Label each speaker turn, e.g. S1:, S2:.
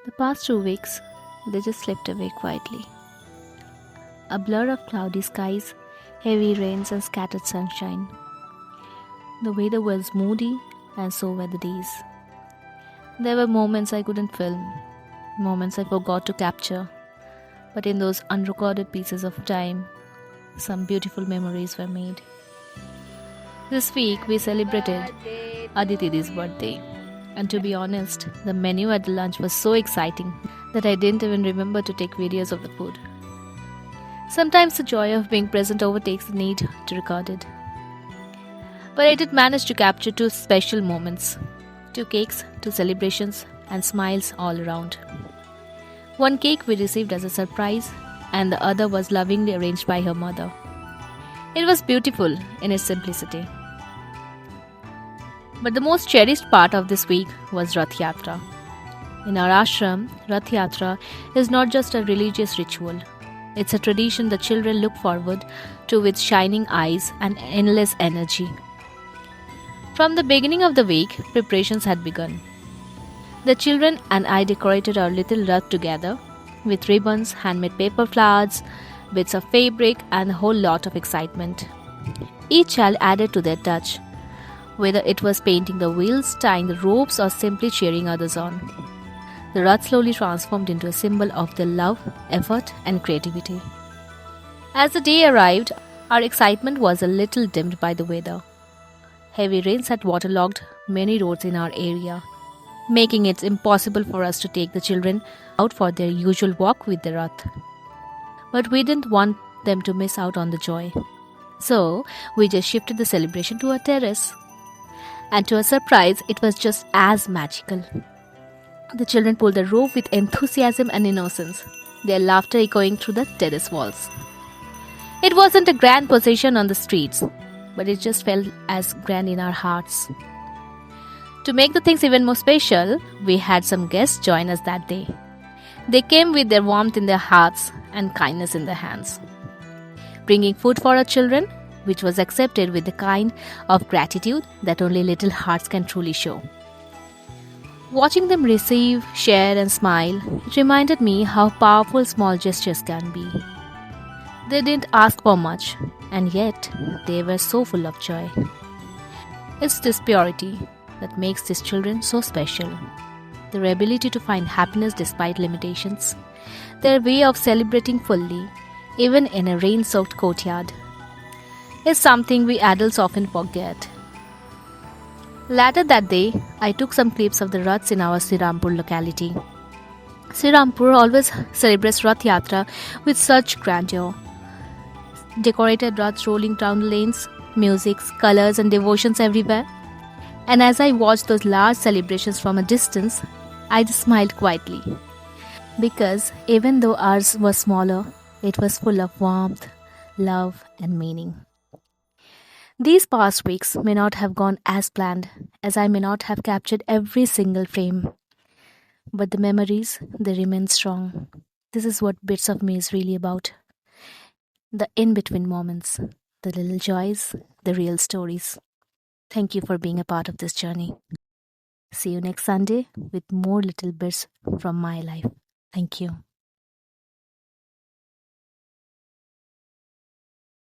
S1: The past 2 weeks, they just slipped away quietly. A blur of cloudy skies, heavy rains, and scattered sunshine. The weather was moody, and so were the days. There were moments I couldn't film, moments I forgot to capture, but in those unrecorded pieces of time, some beautiful memories were made. This week, we celebrated Aditi's birthday. And to be honest, the menu at the lunch was so exciting that I didn't even remember to take videos of the food. Sometimes the joy of being present overtakes the need to record it. But I did manage to capture two special moments: two cakes, two celebrations, and smiles all around. One cake we received as a surprise, and the other was lovingly arranged by her mother. It was beautiful in its simplicity. But the most cherished part of this week was Rath Yatra. In our ashram, Rath Yatra is not just a religious ritual. It's a tradition the children look forward to with shining eyes and endless energy. From the beginning of the week, preparations had begun. The children and I decorated our little Rath together with ribbons, handmade paper flowers, bits of fabric, and a whole lot of excitement. Each child added to their touch, whether it was painting the wheels, tying the ropes, or simply cheering others on. The Rath slowly transformed into a symbol of their love, effort, and creativity. As the day arrived, our excitement was a little dimmed by the weather. Heavy rains had waterlogged many roads in our area, making it impossible for us to take the children out for their usual walk with the Rath. But we didn't want them to miss out on the joy. So, we just shifted the celebration to a terrace. And to our surprise, it was just as magical. The children pulled the rope with enthusiasm and innocence, their laughter echoing through the terrace walls. It wasn't a grand procession on the streets, but it just felt as grand in our hearts. To make the things even more special, we had some guests join us that day. They came with their warmth in their hearts and kindness in their hands, bringing food for our children, which was accepted with the kind of gratitude that only little hearts can truly show. Watching them receive, share, and smile, it reminded me how powerful small gestures can be. They didn't ask for much, and yet they were so full of joy. It's this purity that makes these children so special. Their ability to find happiness despite limitations, their way of celebrating fully, even in a rain-soaked courtyard, is something we adults often forget. Later that day, I took some clips of the Raths in our Srirampur locality. Srirampur always celebrates Rath Yatra with such grandeur. Decorated Raths rolling down the lanes, music, colors, and devotions everywhere. And as I watched those large celebrations from a distance, I just smiled quietly. Because even though ours was smaller, it was full of warmth, love, and meaning. These past weeks may not have gone as planned, as I may not have captured every single frame. But the memories, they remain strong. This is what Bits of Me is really about. The in-between moments, the little joys, the real stories. Thank you for being a part of this journey. See you next Sunday with more little bits from my life. Thank you.